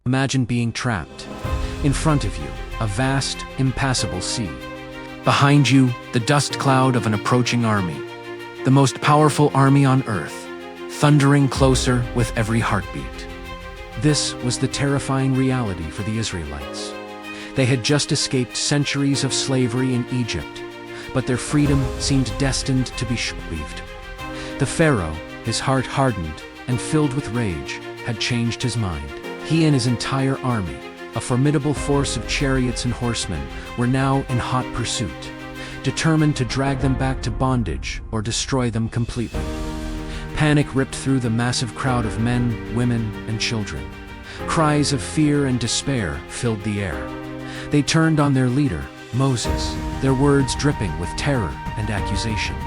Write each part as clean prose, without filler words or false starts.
Imagine being trapped. In front of you, a vast, impassable sea. Behind you, the dust cloud of an approaching army. The most powerful army on earth, thundering closer with every heartbeat. This was the terrifying reality for the Israelites. They had just escaped centuries of slavery in Egypt, but their freedom seemed destined to be short-lived. The Pharaoh, his heart hardened and filled with rage, had changed his mind. He and his entire army, a formidable force of chariots and horsemen, were now in hot pursuit, determined to drag them back to bondage or destroy them completely. Panic ripped through the massive crowd of men, women, and children. Cries of fear and despair filled the air. They turned on their leader, Moses, their words dripping with terror and accusation.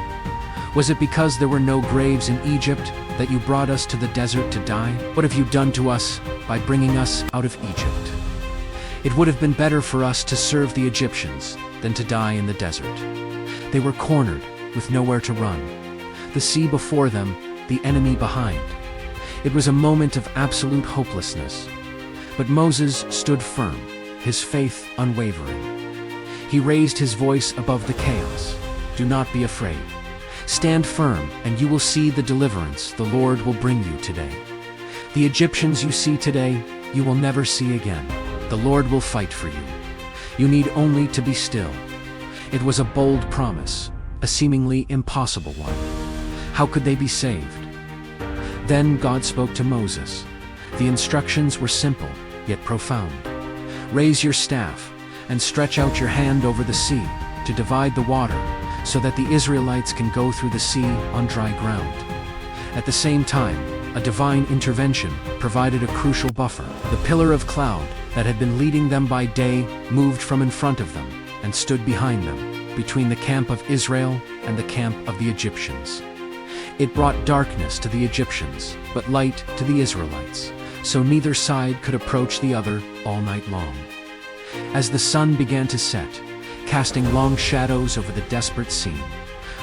Was it because there were no graves in Egypt that you brought us to the desert to die? What have you done to us by bringing us out of Egypt? It would have been better for us to serve the Egyptians than to die in the desert. They were cornered, with nowhere to run. The sea before them, the enemy behind. It was a moment of absolute hopelessness. But Moses stood firm, his faith unwavering. He raised his voice above the chaos. Do not be afraid. Stand firm, and you will see the deliverance the Lord will bring you today. The Egyptians you see today, you will never see again. The Lord will fight for you. You need only to be still. It was a bold promise, a seemingly impossible one. How could they be saved? Then God spoke to Moses. The instructions were simple, yet profound. Raise your staff, and stretch out your hand over the sea, to divide the water, so that the Israelites can go through the sea on dry ground. At the same time, a divine intervention provided a crucial buffer. The pillar of cloud that had been leading them by day moved from in front of them and stood behind them, between the camp of Israel and the camp of the Egyptians. It brought darkness to the Egyptians, but light to the Israelites, so neither side could approach the other all night long. As the sun began to set, casting long shadows over the desperate scene,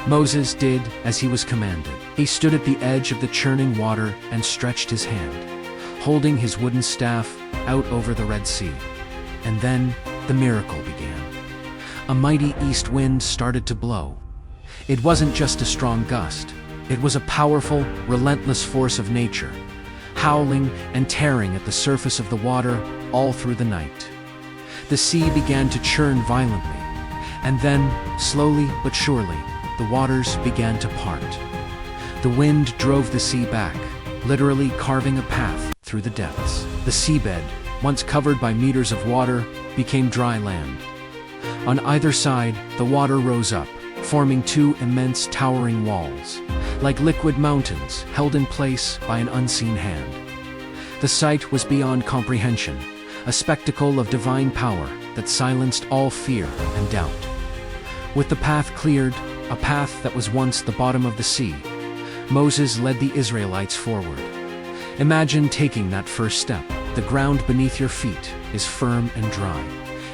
Moses did as he was commanded. He stood at the edge of the churning water and stretched his hand, holding his wooden staff out over the Red Sea. And then the miracle began. A mighty east wind started to blow. It wasn't just a strong gust. It was a powerful, relentless force of nature, howling and tearing at the surface of the water all through the night. The sea began to churn violently, and then, slowly but surely, the waters began to part. The wind drove the sea back, literally carving a path through the depths. The seabed, once covered by meters of water, became dry land. On either side, the water rose up, forming two immense towering walls, like liquid mountains held in place by an unseen hand. The sight was beyond comprehension, a spectacle of divine power that silenced all fear and doubt. With the path cleared, a path that was once the bottom of the sea, Moses led the Israelites forward. Imagine taking that first step. The ground beneath your feet is firm and dry,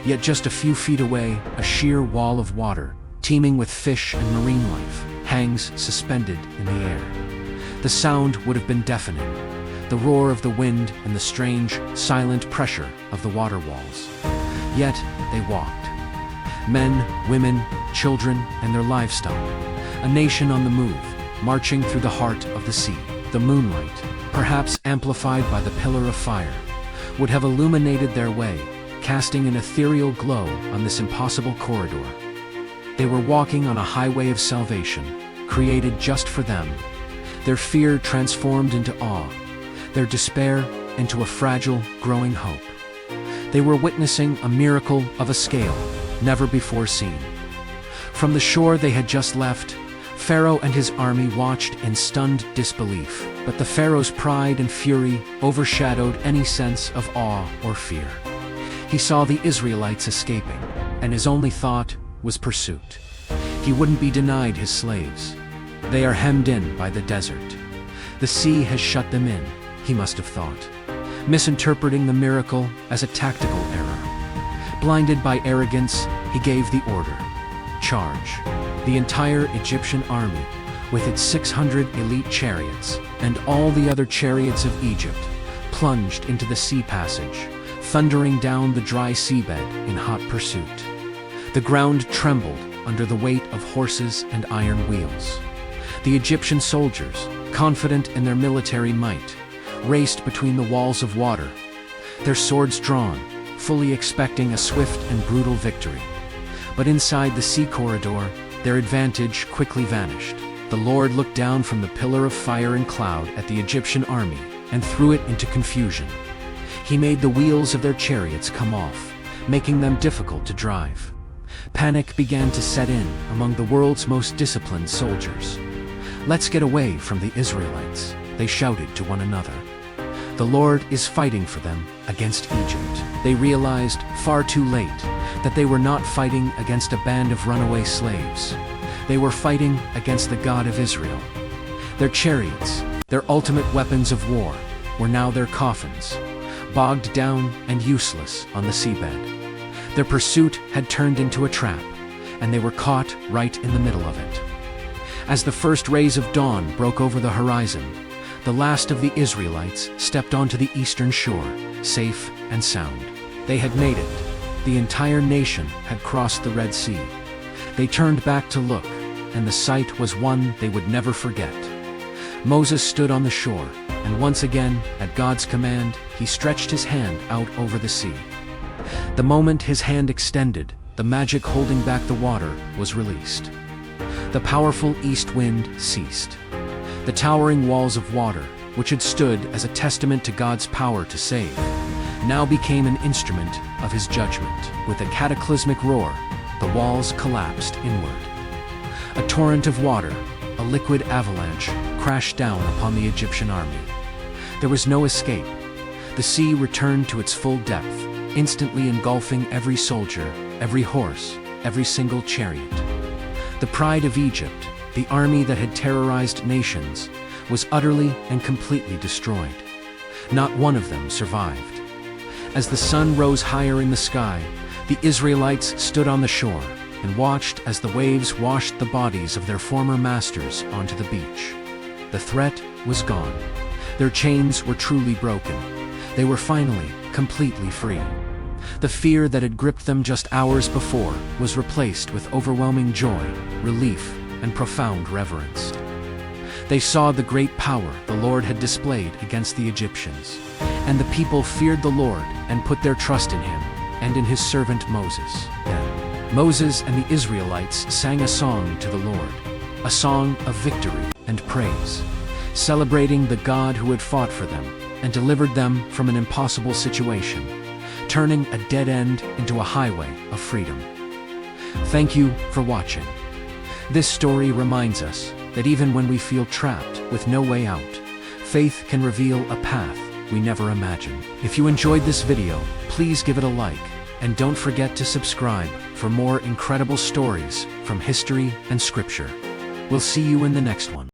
yet just a few feet away, a sheer wall of water, teeming with fish and marine life, hangs suspended in the air. The sound would have been deafening, the roar of the wind and the strange, silent pressure of the water walls. Yet they walked. Men, women, children, and their livestock. A nation on the move, marching through the heart of the sea. The moonlight, perhaps amplified by the pillar of fire, would have illuminated their way, casting an ethereal glow on this impossible corridor. They were walking on a highway of salvation, created just for them. Their fear transformed into awe, their despair into a fragile, growing hope. They were witnessing a miracle of a scale never before seen. From the shore they had just left, Pharaoh and his army watched in stunned disbelief, but the Pharaoh's pride and fury overshadowed any sense of awe or fear. He saw the Israelites escaping, and his only thought was pursuit. He wouldn't be denied his slaves. They are hemmed in by the desert. The sea has shut them in, he must have thought, misinterpreting the miracle as a tactical error. Blinded by arrogance, he gave the order. Charge. The entire Egyptian army, with its 600 elite chariots, and all the other chariots of Egypt, plunged into the sea passage, thundering down the dry seabed in hot pursuit. The ground trembled under the weight of horses and iron wheels. The Egyptian soldiers, confident in their military might, raced between the walls of water, their swords drawn, fully expecting a swift and brutal victory. But inside the sea corridor, their advantage quickly vanished. The Lord looked down from the pillar of fire and cloud at the Egyptian army and threw it into confusion. He made the wheels of their chariots come off, making them difficult to drive. Panic began to set in among the world's most disciplined soldiers. "Let's get away from the Israelites," they shouted to one another. The Lord is fighting for them against Egypt. They realized, far too late, that they were not fighting against a band of runaway slaves. They were fighting against the God of Israel. Their chariots, their ultimate weapons of war, were now their coffins, bogged down and useless on the seabed. Their pursuit had turned into a trap, and they were caught right in the middle of it. As the first rays of dawn broke over the horizon, the last of the Israelites stepped onto the eastern shore, safe and sound. They had made it. The entire nation had crossed the Red Sea. They turned back to look, and the sight was one they would never forget. Moses stood on the shore, and once again, at God's command, he stretched his hand out over the sea. The moment his hand extended, the magic holding back the water was released. The powerful east wind ceased. The towering walls of water, which had stood as a testament to God's power to save, now became an instrument of his judgment. With a cataclysmic roar, the walls collapsed inward. A torrent of water, a liquid avalanche, crashed down upon the Egyptian army. There was no escape. The sea returned to its full depth, instantly engulfing every soldier, every horse, every single chariot. The pride of Egypt, the army that had terrorized nations, was utterly and completely destroyed. Not one of them survived. As the sun rose higher in the sky, the Israelites stood on the shore and watched as the waves washed the bodies of their former masters onto the beach. The threat was gone. Their chains were truly broken. They were finally completely free. The fear that had gripped them just hours before was replaced with overwhelming joy, relief, and profound reverence. They saw the great power the Lord had displayed against the Egyptians, and the people feared the Lord and put their trust in him and in his servant Moses. Then Moses and the Israelites sang a song to the Lord, a song of victory and praise, celebrating the God who had fought for them and delivered them from an impossible situation, turning a dead end into a highway of freedom. Thank you for watching. This story reminds us that even when we feel trapped with no way out, faith can reveal a path we never imagined. If you enjoyed this video, please give it a like, and don't forget to subscribe for more incredible stories from history and scripture. We'll see you in the next one.